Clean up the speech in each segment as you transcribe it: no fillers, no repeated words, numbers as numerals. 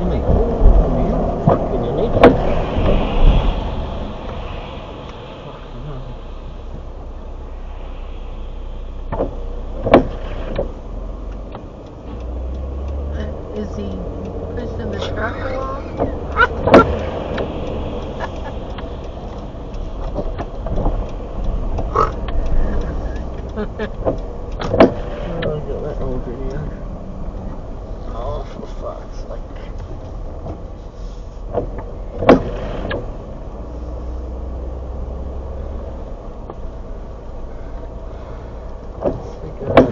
isn't he? Oh, you fucking an idiot. Is he pushing the truck along? Oh, I got that old video. Oh, for fuck's sake.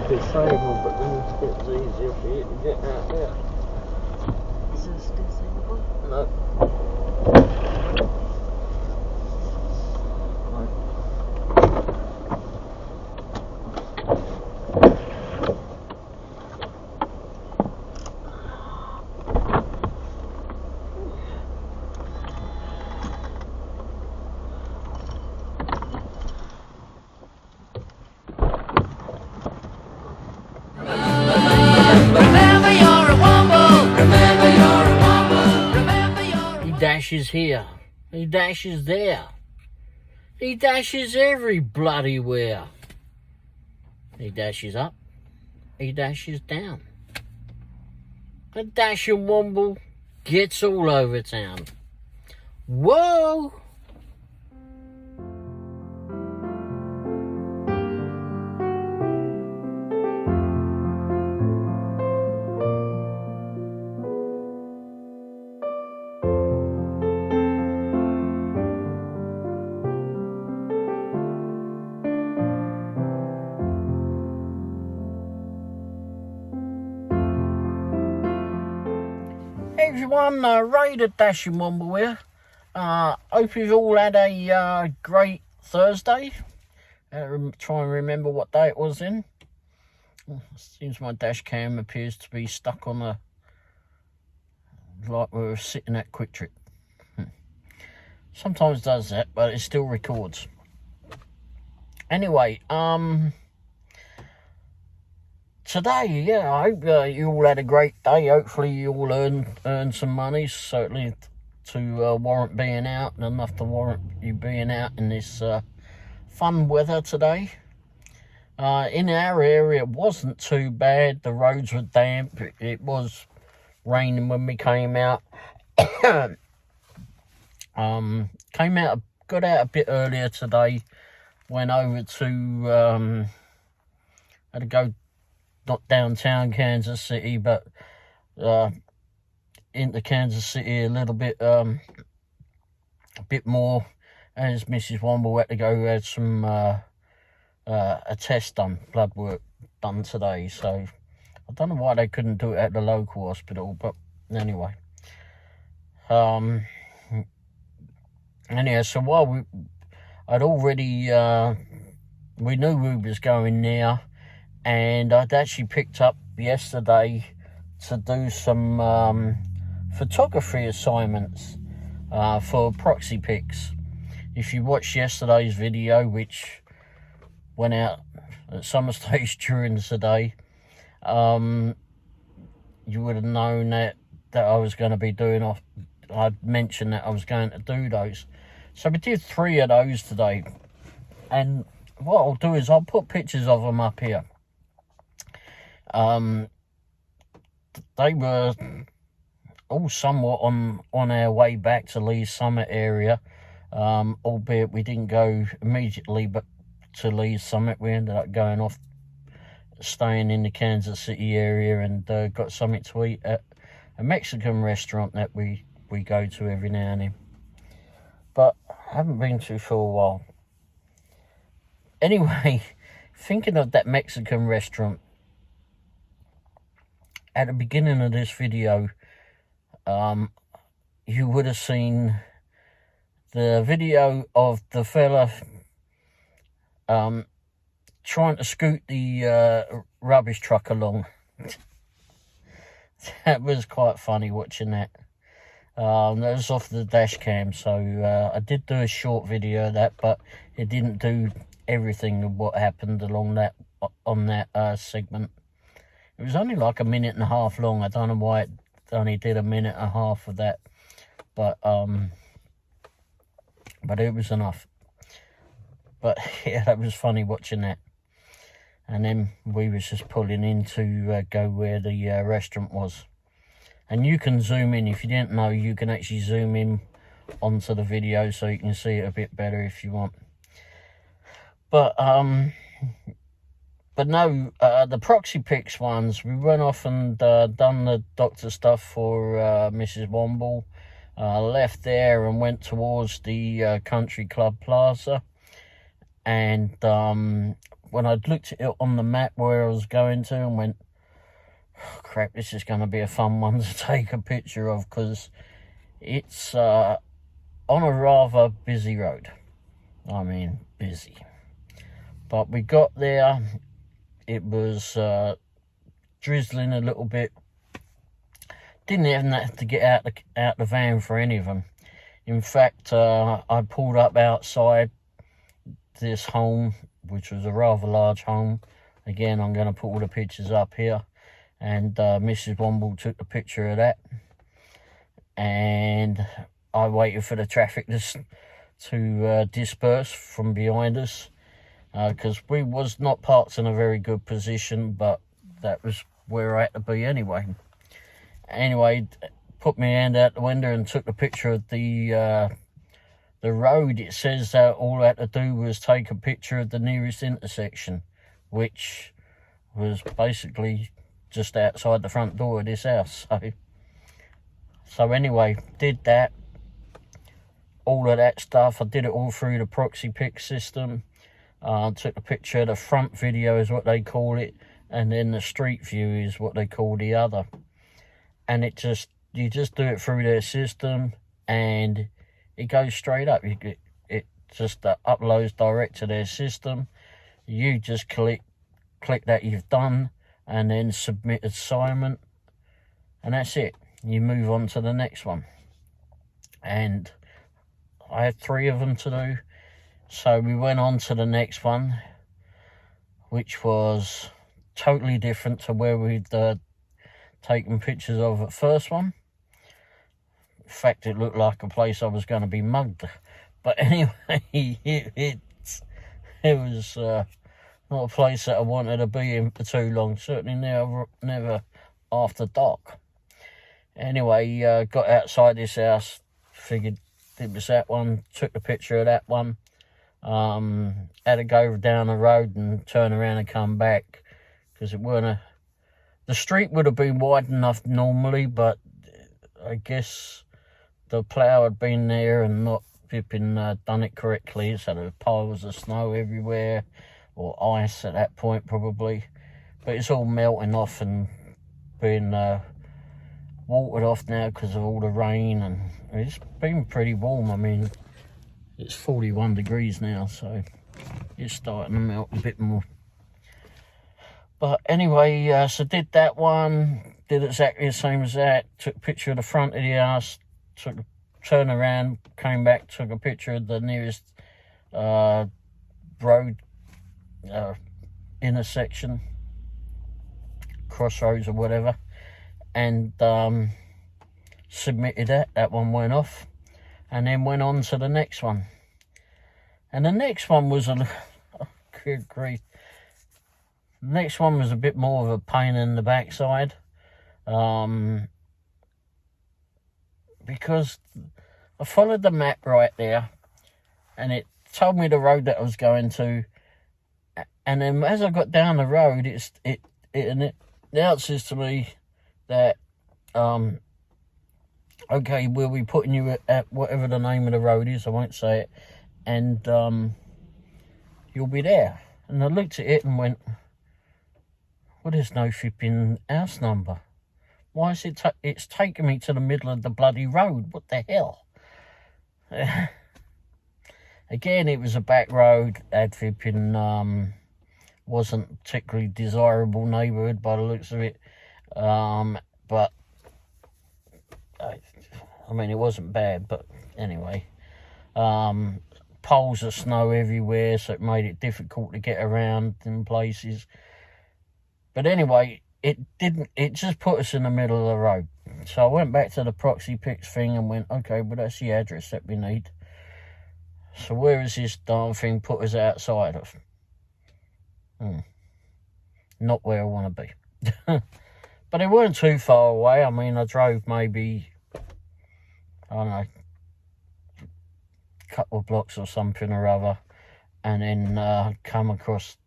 Disabled, but then it's easier for you to get out there. Is this disabled? No. Remember you're a Womble. Remember you're a Womble. Remember you're a He dashes here. He dashes there. He dashes every bloody where. He dashes up. He dashes down. A dashing Womble gets all over town. Whoa! Everyone, Ray the Dashing Womble here. Hope you've all had a great Thursday. Try and remember what day it was in. Seems my dash cam appears to be stuck on a, like we were sitting at Quick Trip. Sometimes does that, but it still records. Anyway, today, yeah, I hope you all had a great day. Hopefully you all earn some money, certainly to warrant being out, and enough to warrant you being out in this fun weather today. In our area, it wasn't too bad. The roads were damp. It was raining when we came out. Got out a bit earlier today. Went over to, had to go, not downtown Kansas City, but into Kansas City a little bit, a bit more, as Mrs. Womble had to go, had some a test done, blood work done today. So I don't know why they couldn't do it at the local hospital, but anyway. Anyhow, so while I'd already, we knew we was going there, and I'd actually picked up yesterday to do some photography assignments for Proxy Pics. If you watched yesterday's video, which went out at some stage during the day, you would have known that I was going to be doing off. I'd mentioned that I was going to do those. So we did 3 of those today. And what I'll do is I'll put pictures of them up here. They were all somewhat on our way back to Lee's Summit area. Albeit we didn't go immediately, but to Lee's Summit, we ended up going off, staying in the Kansas City area, and got something to eat at a Mexican restaurant that we go to every now and then. But I haven't been to for a while. Anyway, thinking of that Mexican restaurant, at the beginning of this video, you would have seen the video of the fella trying to scoot the rubbish truck along. That was quite funny watching that. That was off the dash cam, so I did do a short video of that, but it didn't do everything of what happened along that on that segment. It was only like 1.5 minutes long. I don't know why only did a minute and a half of that, but it was enough. But yeah, that was funny watching that. And then we was just pulling in to go where the restaurant was. And you can zoom in, if you didn't know, you can actually zoom in onto the video so you can see it a bit better if you want. But no, the Proxy Pics ones, we went off and done the doctor stuff for Mrs. Womble. Left there and went towards the Country Club Plaza. And when I looked at it on the map where I was going to and went, oh, crap, this is going to be a fun one to take a picture of, because it's on a rather busy road. I mean, busy. But we got there, it was drizzling a little bit. Didn't even have to get out the van for any of them. In fact, I pulled up outside this home, which was a rather large home. Again, I'm going to put all the pictures up here. And Mrs. Womble took a picture of that. And I waited for the traffic to disperse from behind us. Because we was not parked in a very good position, but that was where I had to be anyway. Anyway, put my hand out the window and took a picture of the road. It says that all I had to do was take a picture of the nearest intersection, which was basically just outside the front door of this house. So anyway, did that, all of that stuff. I did it all through the Proxy Pics system. Took a picture of the front video, is what they call it, and then the street view is what they call the other. And you just do it through their system, and it goes straight up. It just uploads direct to their system. You just click that you've done, and then submit assignment, and that's it. You move on to the next one. And I had 3 of them to do. So we went on to the next one, which was totally different to where we'd taken pictures of at first one. In fact, it looked like a place I was going to be mugged. But anyway, it was not a place that I wanted to be in for too long. Certainly never after dark. Anyway, got outside this house, figured it was that one, took a picture of that one. Had to go down the road and turn around and come back, because the street would have been wide enough normally, but I guess the plough had been there and not done it correctly, so there were piles of snow everywhere, or ice at that point probably, but it's all melting off and being watered off now because of all the rain, and it's been pretty warm. I mean, it's 41 degrees now, so it's starting to melt a bit more. But anyway, so did that one, did exactly the same as that, took a picture of the front of the house, turned around, came back, took a picture of the nearest road intersection, crossroads or whatever, and submitted that. That one went off. And then went on to the next one. And the next one was good grief. The next one was a bit more of a pain in the backside. Because I followed the map right there, and it told me the road that I was going to. And then as I got down the road, it announces to me that okay, we'll be putting you at whatever the name of the road is, I won't say it, and you'll be there. And I looked at it and went, well, there's no flipping house number. Why is it's taking me to the middle of the bloody road? What the hell? Again, it was a back road, had flipping, wasn't particularly desirable neighbourhood by the looks of it, but I mean, it wasn't bad, but anyway. Poles of snow everywhere, so it made it difficult to get around in places. But anyway, it just put us in the middle of the road. So I went back to the Proxy Pics thing and went, okay, well, that's the address that we need. So where is this darn thing put us outside of? Not where I want to be. But it weren't too far away. I mean, I drove maybe, I don't know, a couple of blocks or something or other, and then come across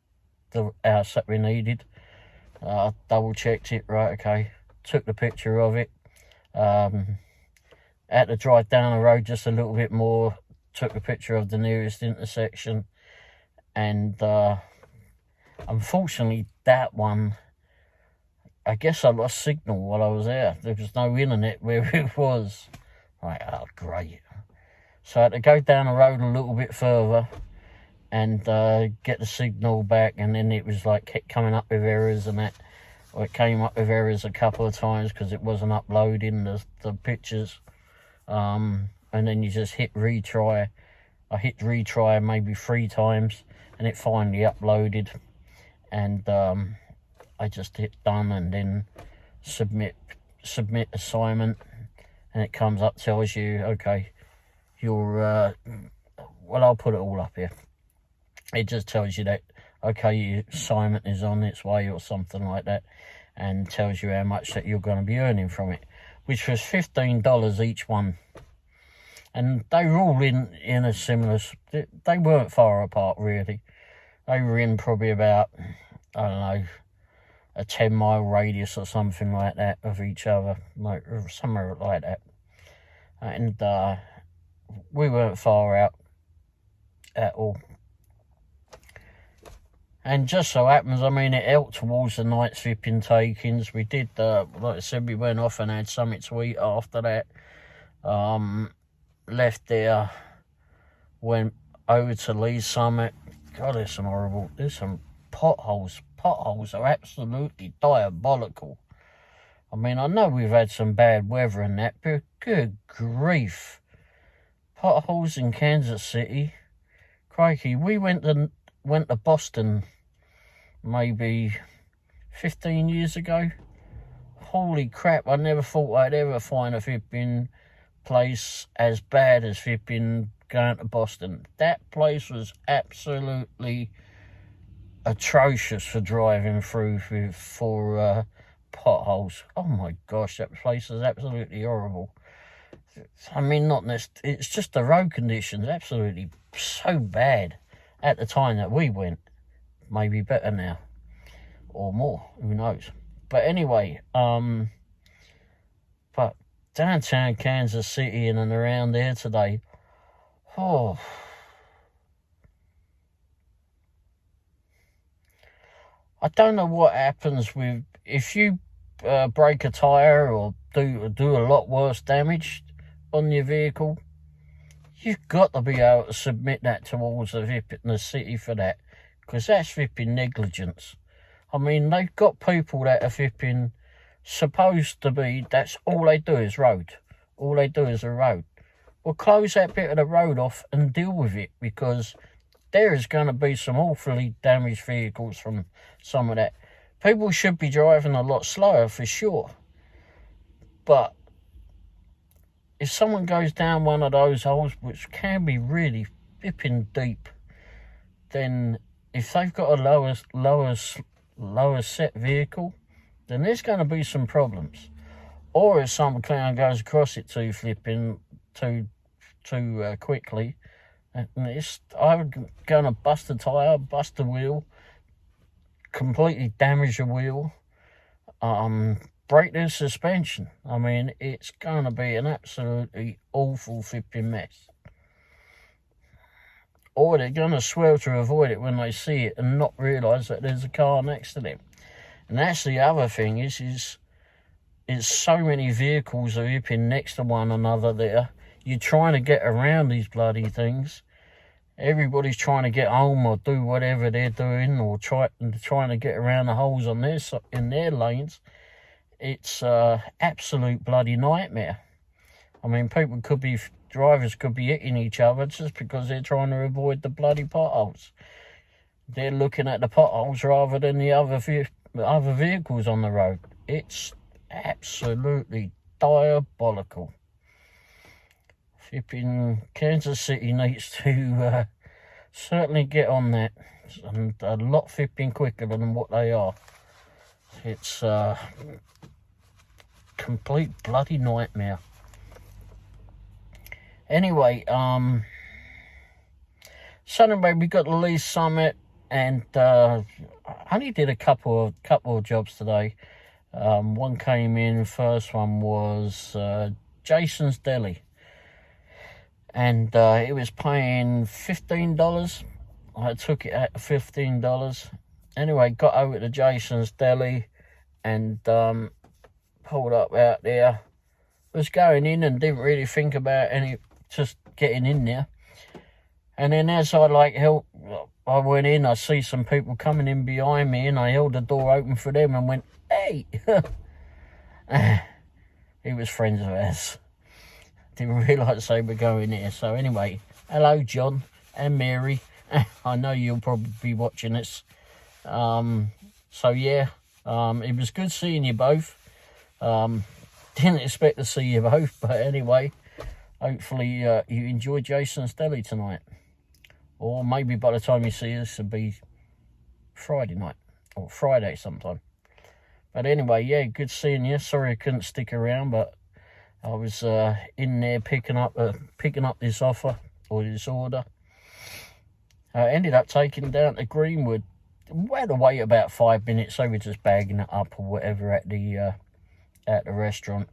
the house that we needed. Double checked it, right, okay. Took the picture of it. Had to drive down the road just a little bit more. Took a picture of the nearest intersection. And unfortunately, that one, I guess I lost signal while I was there. There was no internet where it was. Right, oh, great. So I had to go down the road a little bit further and get the signal back, and then it was like kept coming up with errors and that. Or it came up with errors a couple of times because it wasn't uploading the pictures. And then you just hit retry. I hit retry maybe 3 times, and it finally uploaded. And I just hit done and then submit assignment, and it comes up, tells you, okay, you're well, I'll put it all up here. It just tells you that, okay, your assignment is on its way or something like that, and tells you how much that you're going to be earning from it, which was $15 each one. And they were all in a similar, they weren't far apart really. They were in probably about, I don't know, a 10-mile radius or something like that of each other, like somewhere like that. And we weren't far out at all. And just so happens, I mean, it helped towards the night's flipping takings. We did, like I said, we went off and had something to eat after that. Left there, went over to Lee's Summit. God, there's some potholes. Potholes are absolutely diabolical. I mean, I know we've had some bad weather and that, but good grief. Potholes in Kansas City. Crikey, we went to Boston maybe 15 years ago. Holy crap, I never thought I'd ever find a flipping place as bad as flipping going to Boston. That place was absolutely atrocious for driving through for potholes. Oh my gosh, that place is absolutely horrible. I mean, it's just the road conditions, absolutely so bad at the time that we went. Maybe better now, or more, who knows. But anyway, but downtown Kansas City and around there today, oh, I don't know what happens with, if you break a tyre or do a lot worse damage on your vehicle, you've got to be able to submit that towards the city for that, because that's flipping negligence. I mean, they've got people that are flipping supposed to be, that's all they do is road. All they do is a road. Well, close that bit of the road off and deal with it, because there is going to be some awfully damaged vehicles from some of that. People should be driving a lot slower for sure. But if someone goes down one of those holes, which can be really flipping deep, then if they've got a lower set vehicle, then there's going to be some problems. Or if some clown goes across it too quickly, and it's either going to bust a tyre, bust a wheel, completely damage a wheel, break their suspension. I mean, it's going to be an absolutely awful flipping mess. Or they're going to swerve to avoid it when they see it and not realise that there's a car next to them. And that's the other thing, is so many vehicles are flipping next to one another there. You're trying to get around these bloody things. Everybody's trying to get home or do whatever they're doing, or trying to get around the holes on in their lanes. It's absolute bloody nightmare. I mean, drivers could be hitting each other just because they're trying to avoid the bloody potholes. They're looking at the potholes rather than the other vehicles on the road. It's absolutely diabolical. Flipping Kansas City needs to certainly get on that, and a lot flipping quicker than what they are. It's complete bloody nightmare. Anyway, Sunday we got the Lee's Summit, and I only did a couple of jobs today. One came in. First one was Jason's Deli, and it was paying $15. I took it at $15. Anyway, got over to Jason's Deli and pulled up out there. Was going in and didn't really think about just getting in there. And then as I I went in, I see some people coming in behind me, and I held the door open for them and went, "Hey!" He was friends of ours. Didn't realise they were going there. So anyway, hello John and Mary. I know you'll probably be watching this. So yeah, it was good seeing you both. Didn't expect to see you both, but anyway, hopefully you enjoy Jason's Deli tonight. Or maybe by the time you see this, it'll be Friday night or Friday sometime. But anyway, yeah, good seeing you. Sorry I couldn't stick around, but I was in there picking up this offer or this order. I ended up taking down to Greenwood. We had to wait about 5 minutes, so we're just bagging it up or whatever at the restaurant.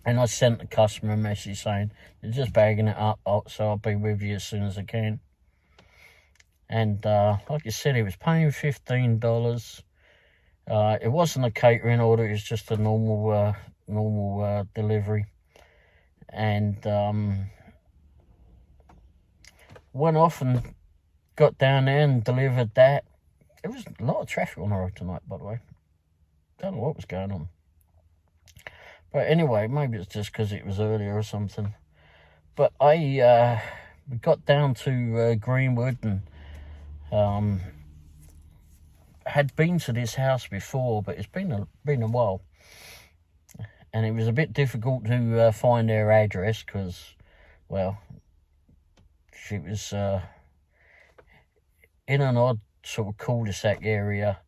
And I sent the customer a message saying, "They're just bagging it up, so I'll be with you as soon as I can." And like I said, it was paying $15. It wasn't a catering order; it was just a normal delivery. And went off and got down there and delivered that. There was a lot of traffic on the road tonight, by the way. Don't know what was going on. But anyway, maybe it's just because it was earlier or something. But I got down to Greenwood and had been to this house before, but it's been a while. And it was a bit difficult to find their address because, well, she was in an odd sort of cul-de-sac area.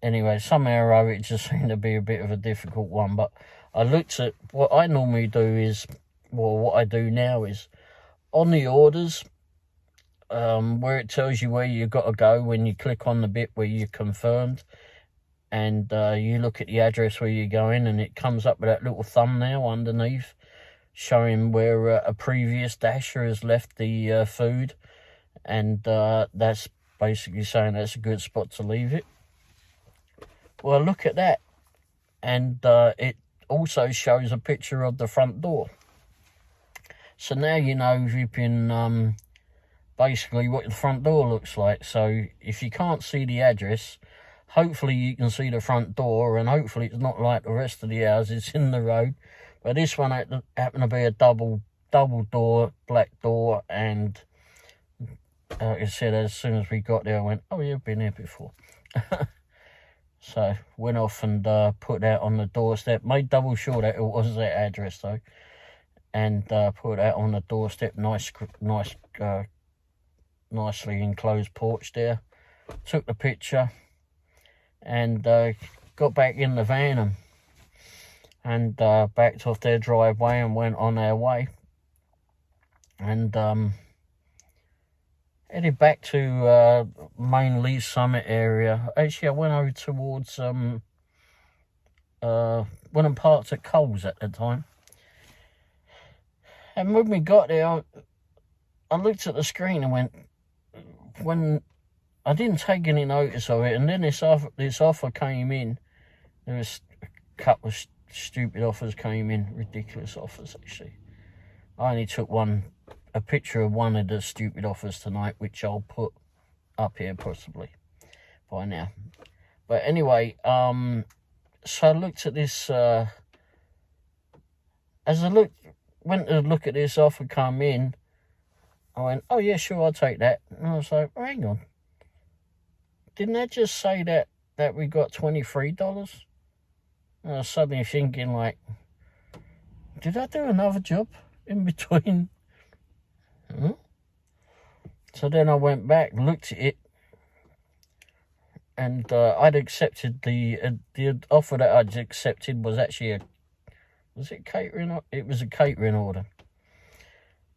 Anyway, somehow or other, it just seemed to be a bit of a difficult one. But I looked at what I normally do is, well, what I do now is on the orders, where it tells you where you've got to go when you click on the bit where you're confirmed, and you look at the address where you're going, and it comes up with that little thumbnail underneath showing where a previous dasher has left the food, and that's basically saying that's a good spot to leave it. Well, look at that, and it also shows a picture of the front door. So now you know you've been basically what the front door looks like. So if you can't see the address, hopefully you can see the front door, and hopefully it's not like the rest of the houses in the road. But this one happened to be a double door, black door, and like I said, as soon as we got there, I went, "Oh, you've been here before." So went off and put that on the doorstep. Made double sure that it was that address though, and put that on the doorstep. Nicely enclosed porch there. Took the picture and got back in the van and backed off their driveway and went on our way. And headed back to main Lee's Summit area. Actually, I went over towards went and parked at Coles at the time. And when we got there, I looked at the screen and went, when I didn't take any notice of it, and then this offer came in. There was a couple of stupid offers came in, ridiculous offers actually. I only took a picture of one of the stupid offers tonight, which I'll put up here possibly by now. But anyway, so I looked at this, as I went to look at this offer come in, I went, "Oh yeah, sure, I'll take that." And I was like, "Hang on, didn't that just say that we got $23?" And I was suddenly thinking, like, did I do another job in between? So then I went back, looked at it, and I'd accepted the offer that I'd accepted was actually was it catering? It was a catering order.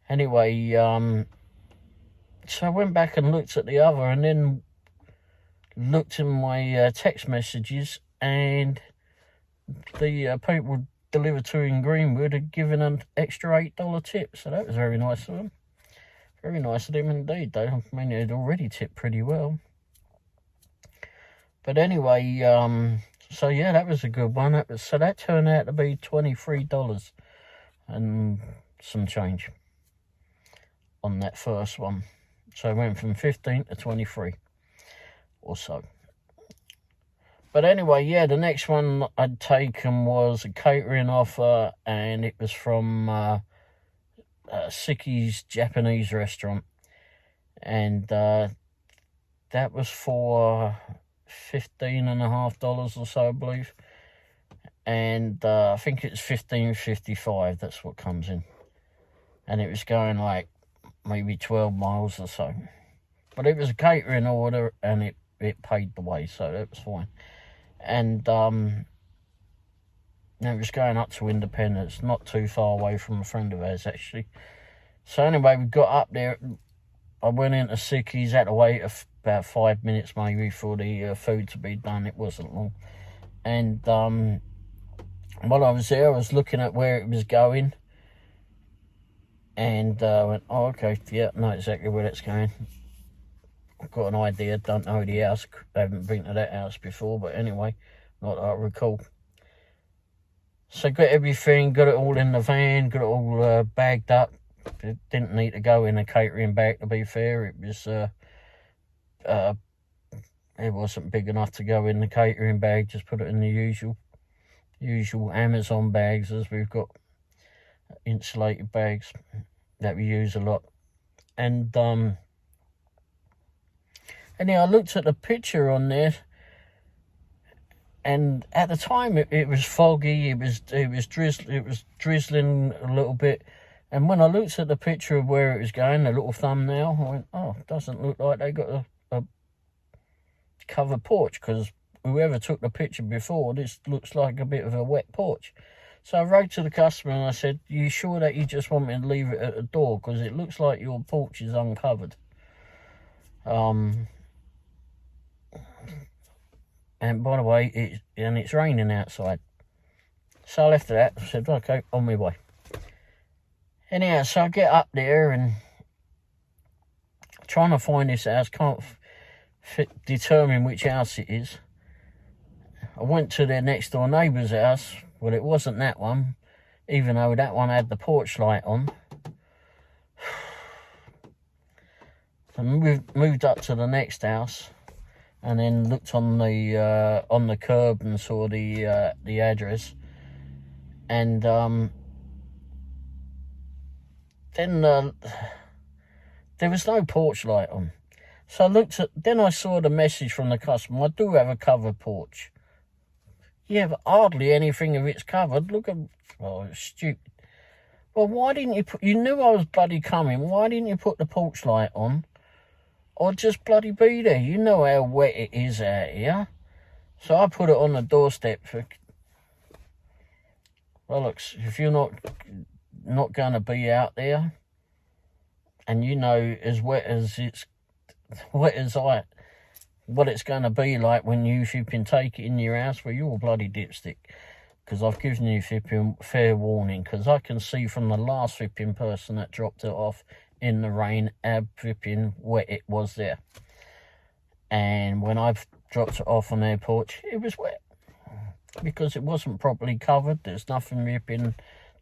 Anyway, so I went back and looked at the other, and then looked in my text messages, and the people delivered to in Greenwood had given an extra $8 tip, so that was very nice of them. Very nice of them indeed, though. I mean, they'd already tipped pretty well. But anyway, so yeah, that was a good one. So that turned out to be $23 and some change on that first one. So it went from 15 to 23 or so. But anyway, yeah, the next one I'd taken was a catering offer, and it was from Siki's Japanese restaurant, and that was for $15.50 or so, I believe, and I think it's $15.55. That's what comes in, and it was going like maybe 12 miles or so, but it was a catering order, and it paid the way, so that was fine. And it was going up to Independence, not too far away from a friend of ours, actually. So anyway, we got up there. I went into Siki's, had to wait about 5 minutes maybe for the food to be done. It wasn't long. And while I was there, I was looking at where it was going. And I went, oh, okay, yeah, I know exactly where it's going. I've got an idea, don't know the house. I haven't been to that house before, but anyway, not that I recall. So got everything, got it all in the van, got it all bagged up. It didn't need to go in a catering bag, to be fair. It was it wasn't big enough to go in the catering bag. Just put it in the usual Amazon bags, as we've got insulated bags that we use a lot. And anyhow, I looked at the picture on there, and at the time it was foggy. It was drizzling a little bit. And when I looked at the picture of where it was going, the little thumbnail, I went, oh, it doesn't look like they got a covered porch, because whoever took the picture before, this looks like a bit of a wet porch. So I wrote to the customer and I said, you sure that you just want me to leave it at the door, because it looks like your porch is uncovered. And by the way, it's raining outside. So I left it at that. I said, okay, on my way. Anyhow, so I get up there and trying to find this house, can't determine which house it is. I went to their next door neighbour's house. Well, it wasn't that one, even though that one had the porch light on. I moved up to the next house, and then looked on the curb and saw the address, and then there was no porch light on. So then I saw the message from the customer. I do have a covered porch. Yeah, but hardly anything of it's covered. Look at, oh, it's stupid. Well, why didn't you you knew I was bloody coming. Why didn't you put the porch light on? Or just bloody be there? You know how wet it is out here. So I put it on the doorstep for, well, look, if you're not going to be out there, and you know as wet as what it's going to be like when you can take it in your house, well, you're a bloody dipstick, because I've given you fair warning, because I can see from the last flipping person that dropped it off in the rain how flipping wet it was there. And when I've dropped it off on their porch, it was wet, because it wasn't properly covered. There's nothing ripping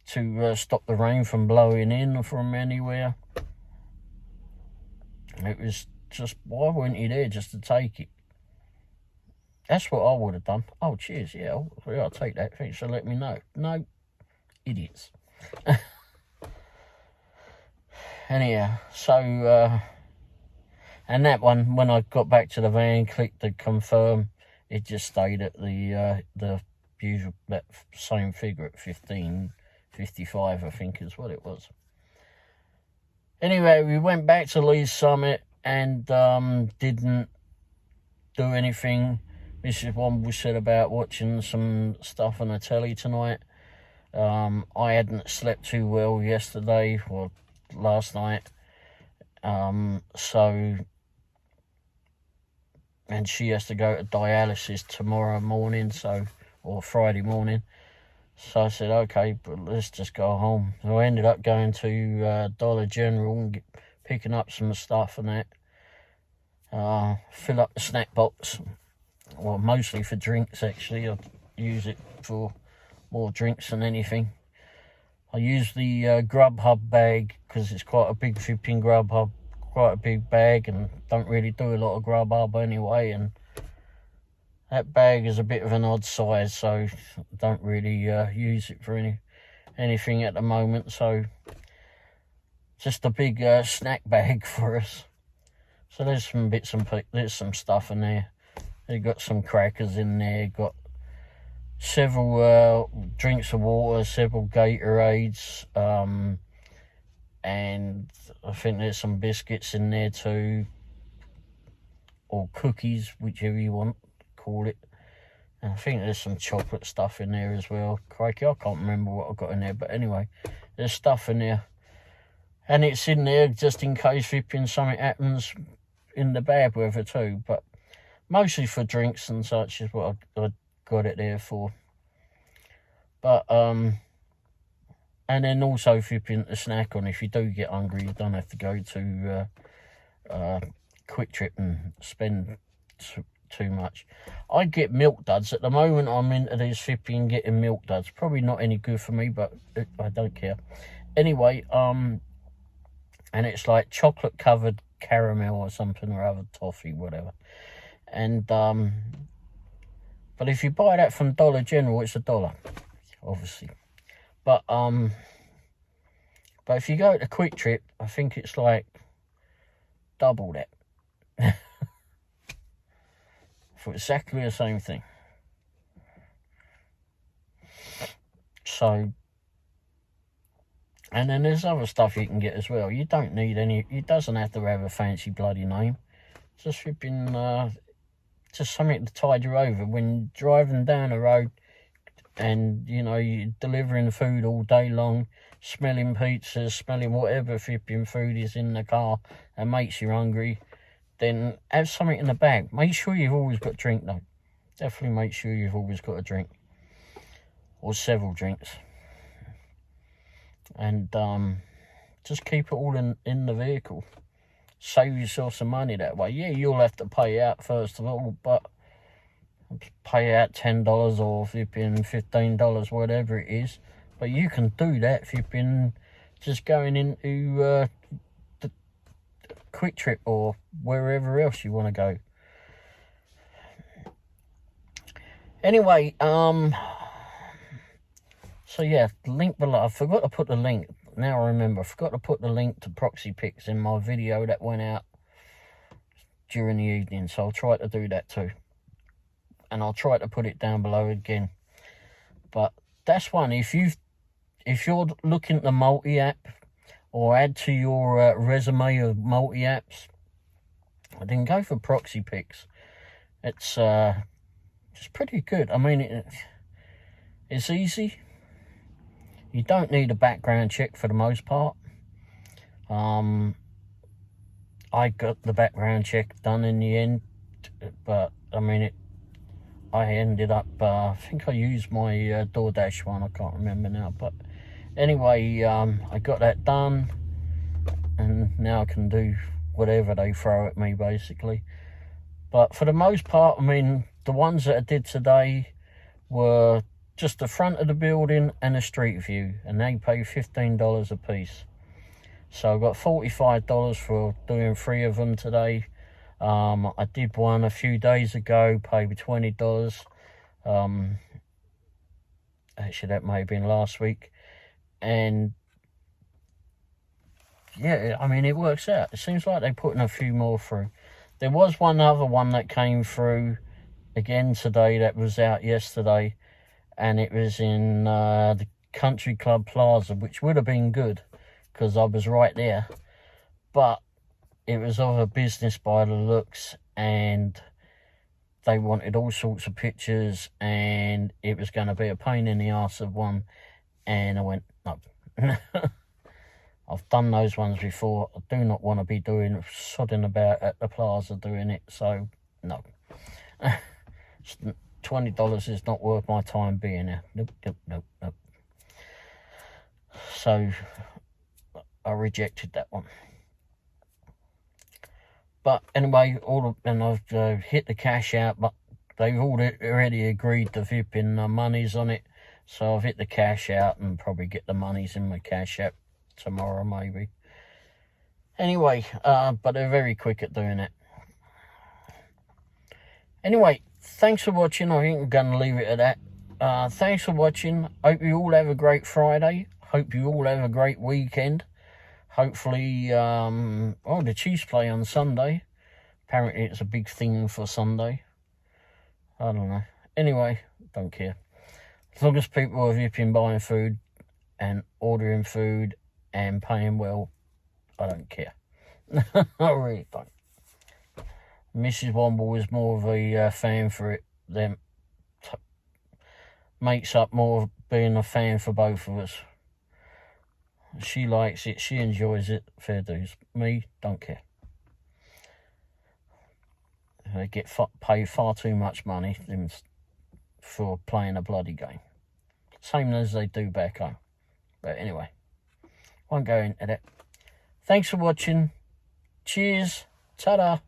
to stop the rain from blowing in from anywhere. It was just, why weren't you there just to take it? That's what I would have done. Oh, cheers, yeah, I'll take that. Thanks for letting me know. No, idiots. Anyhow, so, and that one, when I got back to the van, clicked the confirm, it just stayed at the usual, that same figure at 15.55, I think is what it was. Anyway, we went back to Lee's Summit and didn't do anything. Mrs. Womble said about watching some stuff on the telly tonight. I hadn't slept too well yesterday or last night. And she has to go to dialysis tomorrow morning, or Friday morning. So I said, okay, but let's just go home. So I ended up going to Dollar General and picking up some stuff and that. Fill up the snack box. Well, mostly for drinks, actually. I use it for more drinks than anything. I use the Grubhub bag because it's quite a big flipping Grubhub, quite a big bag, and don't really do a lot of Grubhub anyway. And that bag is a bit of an odd size, so I don't really use it for anything at the moment. So just a big snack bag for us. So there's some there's some stuff in there. They've got some crackers in there. Got several drinks of water, several Gatorades, and I think there's some biscuits in there too, or cookies, whichever you want to call it. And I think there's some chocolate stuff in there as well. Crikey, I can't remember what I got in there, but anyway, there's stuff in there. And it's in there just in case flipping something happens in the bad weather too, but mostly for drinks and such is what I got it there for. But and then also flipping a snack on, if you do get hungry, you don't have to go to Quick Trip and spend too much. I get Milk Duds at the moment. I'm into these flipping getting Milk Duds. Probably not any good for me, but I don't care. Anyway, and it's like chocolate covered caramel or something or other, toffee, whatever. And but if you buy that from Dollar General, it's $1, obviously. But if you go to Quick Trip, I think it's like double that for exactly the same thing. So, and then there's other stuff you can get as well. You don't need any. It doesn't have to have a fancy bloody name. Just flipping, just something to tide you over when driving down the road, and you know you're delivering food all day long, smelling pizzas, smelling whatever flipping food is in the car and makes you hungry. Then have something in the bag. Make sure you've always got a drink though. Definitely make sure you've always got a drink or several drinks. And just keep it all in the vehicle. Save yourself some money that way. Yeah, you'll have to pay out first of all, but pay out $10 or flipping $15, whatever it is. But you can do that if you've been just going into the Quick Trip or wherever else you want to go. Anyway, so yeah, the link below. I forgot to put the link. Now I remember. I forgot to put the link to Proxy Pics in my video that went out during the evening. So I'll try to do that too. And I'll try to put it down below again. But that's one. If you're looking to multi-app or add to your resume of multi-apps, then go for Proxy Pics. It's pretty good. I mean, it's easy. You don't need a background check for the most part. I got the background check done in the end, but I mean, I ended up, I think I used my Doordash one, I can't remember now, but anyway, I got that done, and now I can do whatever they throw at me, basically. But for the most part, I mean, the ones that I did today were just the front of the building and a street view, and they pay $15 a piece. So I got $45 for doing 3 of them today. I did one a few days ago, paid $20. Actually, that may have been last week. And yeah, I mean, it works out. It seems like they're putting a few more through. There was one other one that came through again today that was out yesterday. and it was in the Country Club Plaza, which would have been good because I was right there, but it was of a business by the looks, and they wanted all sorts of pictures, and it was going to be a pain in the arse of one, and I went, no. I've done those ones before. I do not want to be doing sodding about at the plaza doing it, so no. $20 is not worth my time being there. Nope, nope, nope, nope. So I rejected that one. But anyway, and I've hit the cash out, but they've already agreed to vipping the monies on it. So I've hit the cash out and probably get the monies in my cash app tomorrow maybe. Anyway, but they're very quick at doing it. Anyway, thanks for watching. I think I'm going to leave it at that. Thanks for watching. Hope you all have a great Friday. Hope you all have a great weekend. Hopefully, the Chiefs play on Sunday. Apparently it's a big thing for Sunday. I don't know. Anyway, don't care. As long as people are vipping, buying food and ordering food and paying well, I don't care. I really don't. Mrs. Womble is more of a fan for it than makes up more of being a fan for both of us. She likes it, she enjoys it, fair dues. Me, don't care. They get paid far too much money for playing a bloody game. Same as they do back home. But anyway, won't go into that. Thanks for watching. Cheers. Ta-da.